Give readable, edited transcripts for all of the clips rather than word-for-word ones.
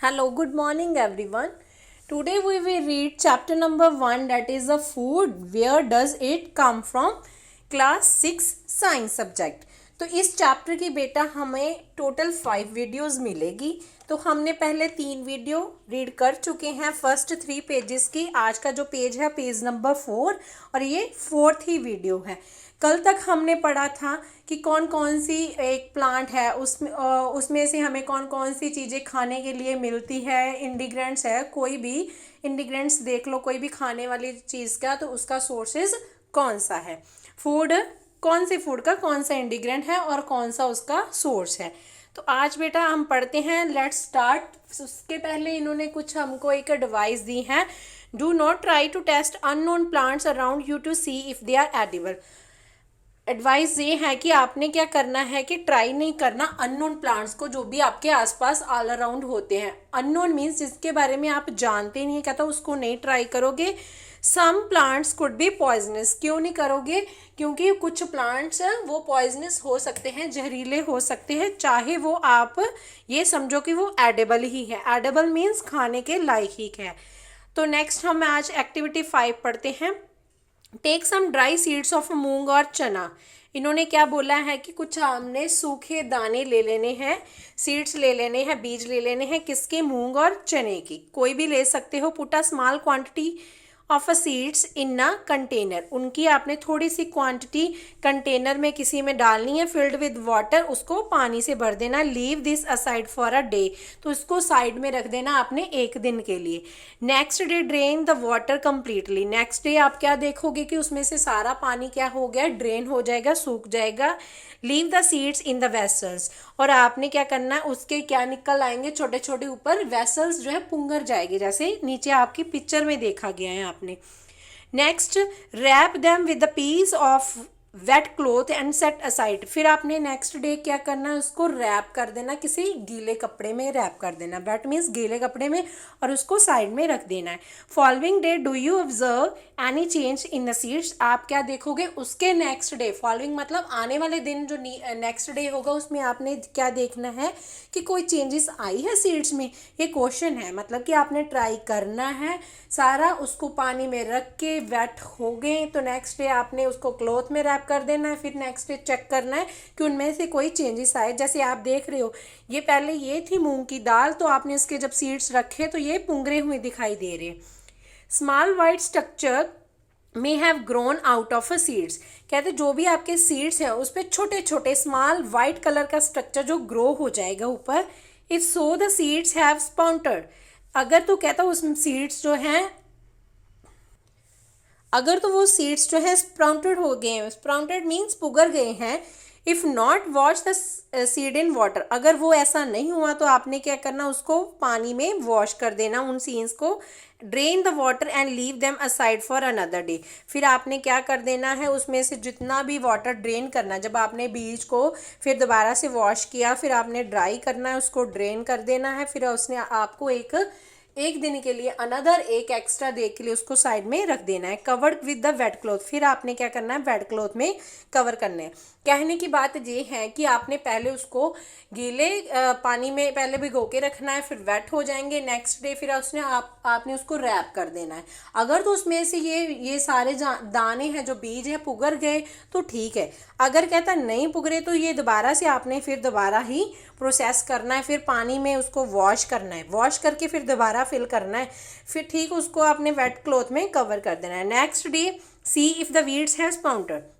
Hello, good morning everyone. Today we will read chapter number 1, that is the food. Where does it come from? Class 6 science subject. तो इस chapter की बेटा हमें total 5 videos मिलेगी। तो हमने पहले 3 वीडियो रीड कर चुके हैं फर्स्ट 3 पेजेस की। आज का जो पेज है पेज नंबर 4 और ये 4th ही वीडियो है। कल तक हमने पढ़ा था कि कौन कौन सी एक प्लांट है, उसमें से हमें कौन कौन सी चीज़ें खाने के लिए मिलती है, इंडिग्रेंट्स है, कोई भी इंडिग्रेंट्स देख लो, कोई भी खाने वाली चीज़ का, तो उसका सोर्सेज कौन सा है। फूड, कौन से फूड का कौन सा इंडिग्रेंट है और कौन सा उसका सोर्स है। तो आज बेटा हम पढ़ते हैं, लेट्स स्टार्ट। उसके पहले इन्होंने कुछ हमको एक एडवाइस दी है। Do not try to taste unknown plants around you to see if they are edible. Advice ये है कि आपने क्या करना है कि ट्राई नहीं करना अननोन प्लांट्स को, जो भी आपके आसपास ऑल अराउंड होते हैं। अननोन मीन्स जिसके बारे में आप जानते नहीं, कहता उसको नहीं ट्राई करोगे। Some plants could be poisonous. क्यों नहीं करोगे? क्योंकि कुछ प्लांट्स वो पॉइजनस हो सकते हैं, जहरीले हो सकते हैं, चाहे वो आप ये समझो कि वो एडेबल ही है। एडेबल मीन्स खाने के लायक ही है। तो नेक्स्ट हम आज एक्टिविटी 5 पढ़ते हैं। Take some dry seeds of moong और चना। इन्होंने क्या बोला है कि कुछ हमने सूखे दाने ले लेने हैं, सीड्स ले लेने हैं, बीज ले लेने हैं। किसके? मूंग और चने की। कोई भी ले सकते हो। Put a small quantity of a seeds in a container. उनकी आपने थोड़ी सी क्वांटिटी कंटेनर में किसी में डालनी है, फिल्ड विद वाटर, उसको पानी से भर देना। Leave this aside for a day. तो इसको साइड में रख देना आपने एक दिन के लिए। Next day drain the water completely. Next day आप क्या देखोगे कि उसमें से सारा पानी क्या हो गया? ड्रेन हो जाएगा, सूख जाएगा। Leave the seeds in the vessels. और आपने क्या करना है, उसके क्या निकल आएंगे छोटे छोटे ऊपर वेसल्स, जो है पुंगर जाएगी, जैसे नीचे आपकी पिक्चर में देखा गया है आपने। Next, wrap them with the piece of wet cloth and set aside. फिर आपने नेक्स्ट डे क्या करना है, उसको रैप कर देना, किसी गीले कपड़े में रैप कर देना। वेट मीन्स गीले कपड़े में, और उसको साइड में रख देना है। Following day do you observe any change in the seeds. आप क्या देखोगे उसके नेक्स्ट डे, फॉलोइंग मतलब आने वाले दिन जो नेक्स्ट डे होगा, उसमें आपने क्या देखना है कि कोई चेंजेस आई है सीड्स में। ये क्वेश्चन है, मतलब कि आपने ट्राई करना है सारा, उसको पानी में रख के वेट हो गए तो नेक्स्ट डे आपने उसको क्लॉथ में रैप कर देना है। फिर नेक्स्ट डे चेक करना है कि उनमें से कोई चेंजेस आए। जैसे आप देख रहे हो, ये पहले ये थी मूंग की दाल, तो आपने इसके जब सीड्स रखे तो ये पुंगरे हुए दिखाई दे रहे। Small white structure may have grown out of a seeds. कहते जो भी आपके सीड्स हैं उस पर छोटे छोटे स्मॉल वाइट कलर का स्ट्रक्चर जो ग्रो हो जाएगा ऊपर। If so the seeds have sprouted. अगर तो कहता उस सीड्स जो हैं, अगर तो वो सीड्स जो है स्प्राउटेड हो गए हैं, स्प्राउटेड मीन्स पुगर गए हैं। If not wash the seed in water. अगर वो ऐसा नहीं हुआ तो आपने क्या करना, उसको पानी में वॉश कर देना उन सीड्स को। Drain the water and leave them aside for another day. फिर आपने क्या कर देना है, उसमें से जितना भी वाटर ड्रेन करना, जब आपने बीज को फिर दोबारा से वॉश किया, फिर आपने ड्राई करना है, उसको ड्रेन कर देना है। फिर उसने आपको एक दिन के लिए अनदर एक एक्स्ट्रा डे के लिए उसको साइड में रख देना है। Covered with the wet cloth. फिर आपने क्या करना है, वेट क्लॉथ में कवर करना है। कहने की बात ये है कि आपने पहले उसको गीले पानी में पहले भिगो के रखना है, फिर वेट हो जाएंगे नेक्स्ट डे, फिर उसने आपने उसको रैप कर देना है। अगर तो उसमें से ये सारे दाने हैं जो बीज है पुगर गए तो ठीक है। अगर कहता नहीं पुगरे तो ये दोबारा से आपने फिर दोबारा ही प्रोसेस करना है। फिर पानी में उसको वॉश करना है, वॉश करके फिर दोबारा फिल करना है। फिर ठीक उसको आपने वेट क्लॉथ में कवर कर देना है। Next day see if the weeds have sprouted.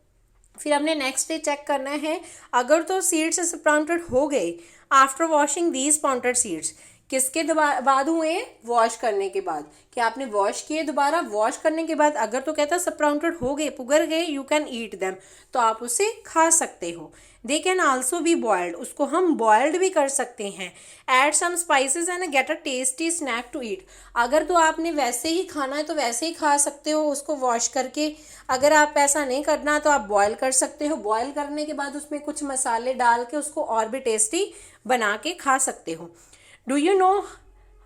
फिर हमने नेक्स्ट डे चेक करना है, अगर तो सीड्स स्प्राउटेड हो गए आफ्टर वॉशिंग दीज स्पाउटेड सीड्स। किसके बाद हुए? वॉश करने के बाद। कि आपने वॉश किए, दोबारा वॉश करने के बाद अगर तो कहता स्प्राउटेड हो गए, पुगर गए, यू कैन ईट देम, तो आप उसे खा सकते हो। They can also be boiled. उसको हम बॉयल्ड भी कर सकते हैं। Add some spices and get a tasty snack to eat. अगर तो आपने वैसे ही खाना है तो वैसे ही खा सकते हो उसको वॉश करके। अगर आप ऐसा नहीं करना तो आप बॉयल कर सकते हो। बॉयल करने के बाद उसमें कुछ मसाले डाल के उसको और भी टेस्टी बना के खा सकते हो। Do you know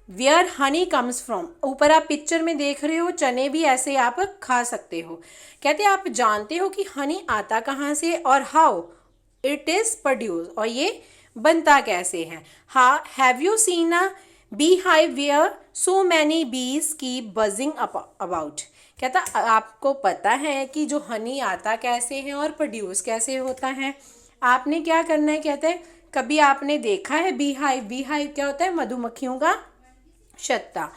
where honey comes from. ऊपर आप पिक्चर में देख रहे हो, चने भी ऐसे आप खा सकते हो। कहते आप जानते हो कि हनी आता कहाँ से और हाउ इट इज़ प्रोड्यूस, और ये बनता कैसे है। हाँ, have you seen a bee hive where so many bees keep buzzing about. कहता आपको पता है कि जो हनी आता कैसे है और प्रोड्यूस कैसे होता है। आपने क्या करना है, कहते हैं कभी आपने देखा है बी हाइव? बी हाइव क्या होता है? मधुमक्खियों का छत्ता।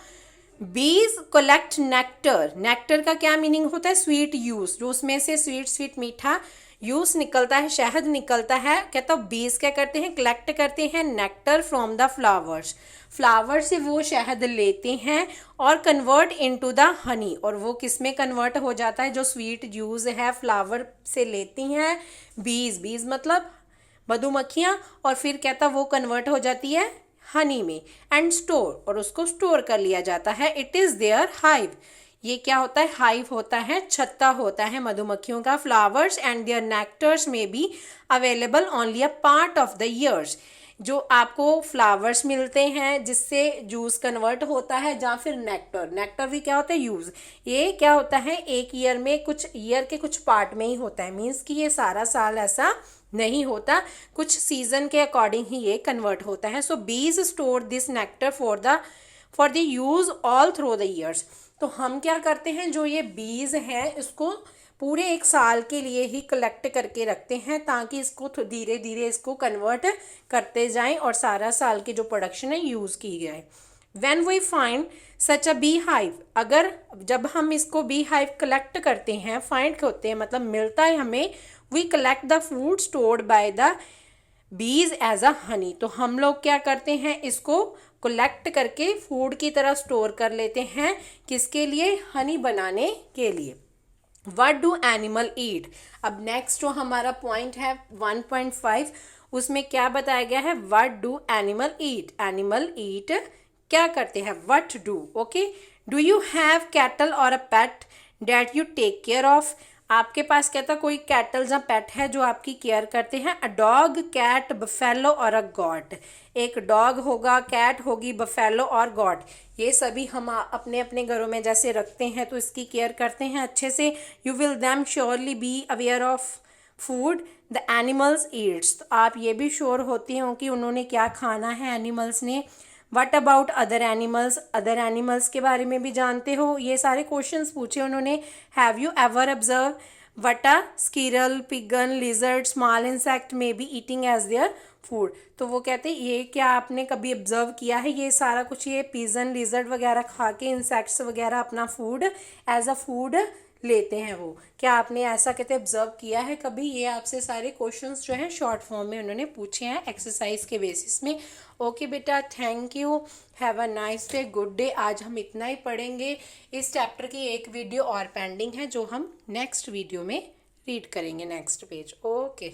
बीज कलेक्ट नेक्टर। नेक्टर का क्या मीनिंग होता है? स्वीट यूज, जो उसमें से स्वीट स्वीट मीठा यूज निकलता है, शहद निकलता है। कहता बीज क्या करते हैं? कलेक्ट करते हैं nectar from the flowers. Flower से वो शहद लेते हैं और कन्वर्ट इनटू द हनी। और वो किस में कन्वर्ट हो जाता है? जो स्वीट यूज है फ्लावर से लेती हैं बीज, बीज मतलब मधुमक्खियाँ, और फिर कहता वो कन्वर्ट हो जाती है हनी में। एंड स्टोर, और उसको स्टोर कर लिया जाता है। It is their hive. ये क्या होता है? हाइव होता है, छत्ता होता है मधुमक्खियों का। फ्लावर्स एंड देयर नेक्टर्स में be available only a part of the years. जो आपको फ्लावर्स मिलते हैं जिससे जूस कन्वर्ट होता है, या फिर नेक्टर। नेक्टर भी क्या होता है? यूज। ये क्या होता है? एक ईयर में, कुछ ईयर के कुछ पार्ट में ही होता है। मीन्स कि ये सारा साल ऐसा नहीं होता, कुछ सीजन के अकॉर्डिंग ही ये कन्वर्ट होता है। सो बीज store this nectar for the use all through the years. तो हम क्या करते हैं, जो ये बीज है इसको पूरे एक साल के लिए ही कलेक्ट करके रखते हैं, ताकि इसको धीरे धीरे इसको कन्वर्ट करते जाएं और सारा साल की जो प्रोडक्शन है यूज़ की जाए। When we find such a bee hive, अगर जब हम इसको बी हाइव कलेक्ट करते हैं, फाइंड होते हैं मतलब मिलता है हमें, we collect the food stored by the bees as a honey. तो हम लोग क्या करते हैं? इसको कलेक्ट करके फूड की तरह स्टोर कर लेते हैं। किसके लिए? हनी बनाने के लिए। वट डू एनिमल ईट। अब नेक्स्ट जो हमारा पॉइंट है 1.5, उसमें क्या बताया गया है? What do animal eat. Animal eat क्या करते हैं? What do. Okay, do you have cattle or a pet that you take care of. आपके पास कहता कोई कैटल या पेट है जो आपकी केयर करते हैं। अ डॉग, कैट, बफेलो और अ गॉट। एक डॉग होगा, कैट होगी, बफेलो और गॉट। ये सभी हम अपने अपने घरों में जैसे रखते हैं तो इसकी केयर करते हैं अच्छे से। You will them surely be aware of food the animals Yeats. तो आप ये भी श्योर होती हो कि उन्होंने क्या खाना है एनिमल्स ने। What about other animals. Other animals के बारे में भी जानते हो। ये सारे क्वेश्चंस पूछे उन्होंने। Have you ever observe what a squirrel, pigeon, lizard, small insect may be eating as their food. तो वो कहते हैं ये क्या आपने कभी ऑब्जर्व किया है? ये सारा कुछ ये पिजन, लिजर्ड वगैरह खा के, इंसेक्ट्स वगैरह अपना फूड एज अ फूड लेते हैं वो। क्या आपने ऐसा कहते ऑब्जर्व किया है कभी? ये आपसे सारे क्वेश्चंस जो हैं शॉर्ट फॉर्म में उन्होंने पूछे हैं एक्सरसाइज के बेसिस में। ओके बेटा, thank you, have a nice day, good day. आज हम इतना ही पढ़ेंगे। इस चैप्टर की एक वीडियो और पेंडिंग है जो हम नेक्स्ट वीडियो में रीड करेंगे, नेक्स्ट पेज। ओके।